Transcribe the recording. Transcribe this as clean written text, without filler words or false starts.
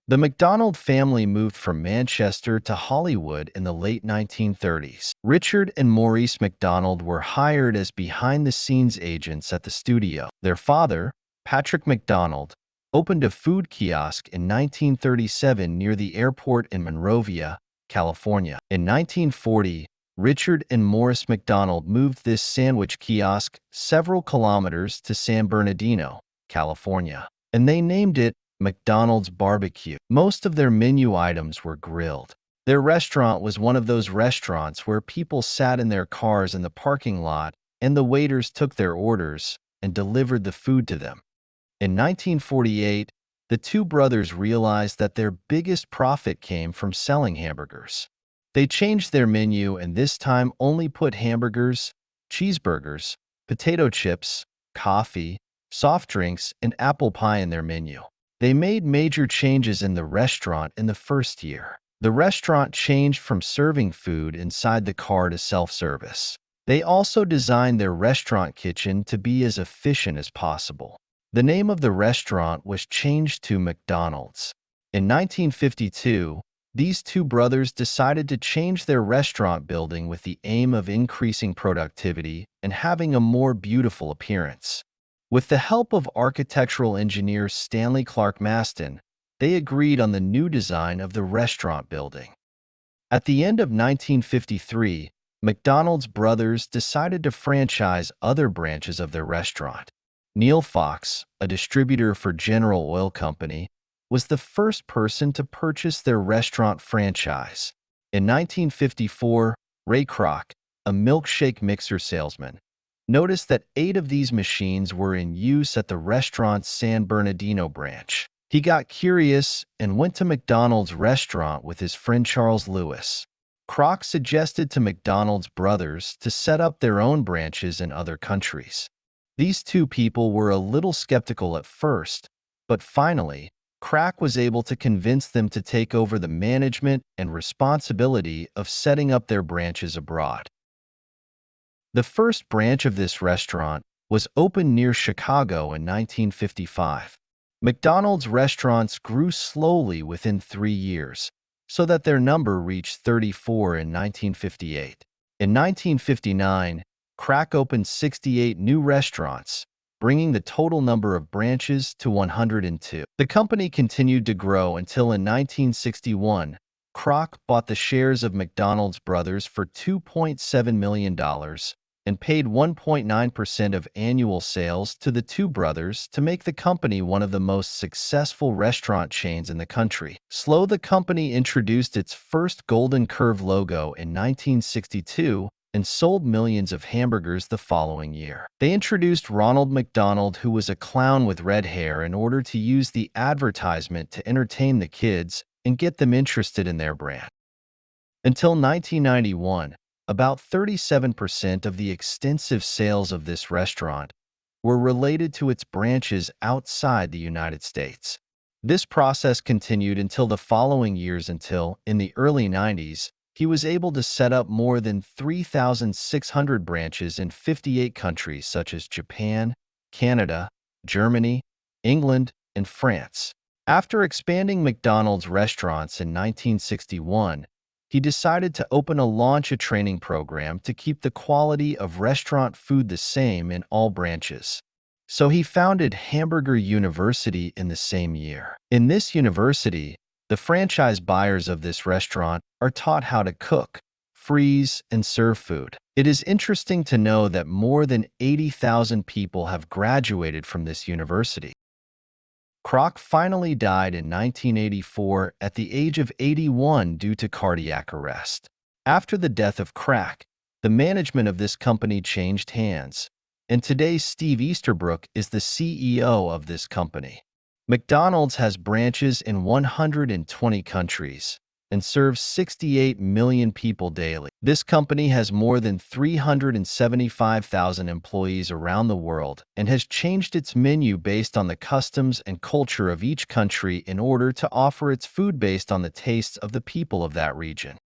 The McDonald family moved from Manchester to Hollywood in the late 1930s. Richard and Maurice McDonald were hired as behind-the-scenes agents at the studio. Their father, Patrick McDonald, opened a food kiosk in 1937 near the airport in Monrovia, California. In 1940, Richard and Maurice McDonald moved this sandwich kiosk several kilometers to San Bernardino, California, and they named it McDonald's Barbecue. Most of their menu items were grilled. Their restaurant was one of those restaurants where people sat in their cars in the parking lot and the waiters took their orders and delivered the food to them. In 1948, the two brothers realized that their biggest profit came from selling hamburgers. They changed their menu and this time only put hamburgers, cheeseburgers, potato chips, coffee, soft drinks, and apple pie in their menu. They made major changes in the restaurant in the first year. The restaurant changed from serving food inside the car to self-service. They also designed their restaurant kitchen to be as efficient as possible. The name of the restaurant was changed to McDonald's. In 1952, these two brothers decided to change their restaurant building with the aim of increasing productivity and having a more beautiful appearance. With the help of architectural engineer Stanley Clark Maston, they agreed on the new design of the restaurant building. At the end of 1953, McDonald's brothers decided to franchise other branches of their restaurant. Neil Fox, a distributor for General Oil Company, was the first person to purchase their restaurant franchise. In 1954, Ray Kroc, a milkshake mixer salesman, noticed that 8 of these machines were in use at the restaurant's San Bernardino branch. He got curious and went to McDonald's restaurant with his friend Charles Lewis. Kroc suggested to McDonald's brothers to set up their own branches in other countries. These two people were a little skeptical at first, but finally, Kroc was able to convince them to take over the management and responsibility of setting up their branches abroad. The first branch of this restaurant was opened near Chicago in 1955. McDonald's restaurants grew slowly within 3 years, so that their number reached 34 in 1958. In 1959, Kroc opened 68 new restaurants, bringing the total number of branches to 102. The company continued to grow until in 1961, Kroc bought the shares of McDonald's brothers for $2.7 million and paid 1.9% of annual sales to the two brothers to make the company one of the most successful restaurant chains in the country. The company introduced its first Golden Curve logo in 1962 and sold millions of hamburgers the following year. They introduced Ronald McDonald, who was a clown with red hair, in order to use the advertisement to entertain the kids and get them interested in their brand. Until 1991, about 37% of the extensive sales of this restaurant were related to its branches outside the United States. This process continued until the following years until, in the early 90s, he was able to set up more than 3,600 branches in 58 countries such as Japan, Canada, Germany, England, and France. After expanding McDonald's restaurants in 1961, he decided to launch a training program to keep the quality of restaurant food the same in all branches. So he founded Hamburger University in the same year. In this university, the franchise buyers of this restaurant are taught how to cook, freeze, and serve food. It is interesting to know that more than 80,000 people have graduated from this university. Kroc finally died in 1984 at the age of 81 due to cardiac arrest. After the death of Kroc, the management of this company changed hands, and today Steve Easterbrook is the CEO of this company. McDonald's has branches in 120 countries and serves 68 million people daily. This company has more than 375,000 employees around the world and has changed its menu based on the customs and culture of each country in order to offer its food based on the tastes of the people of that region.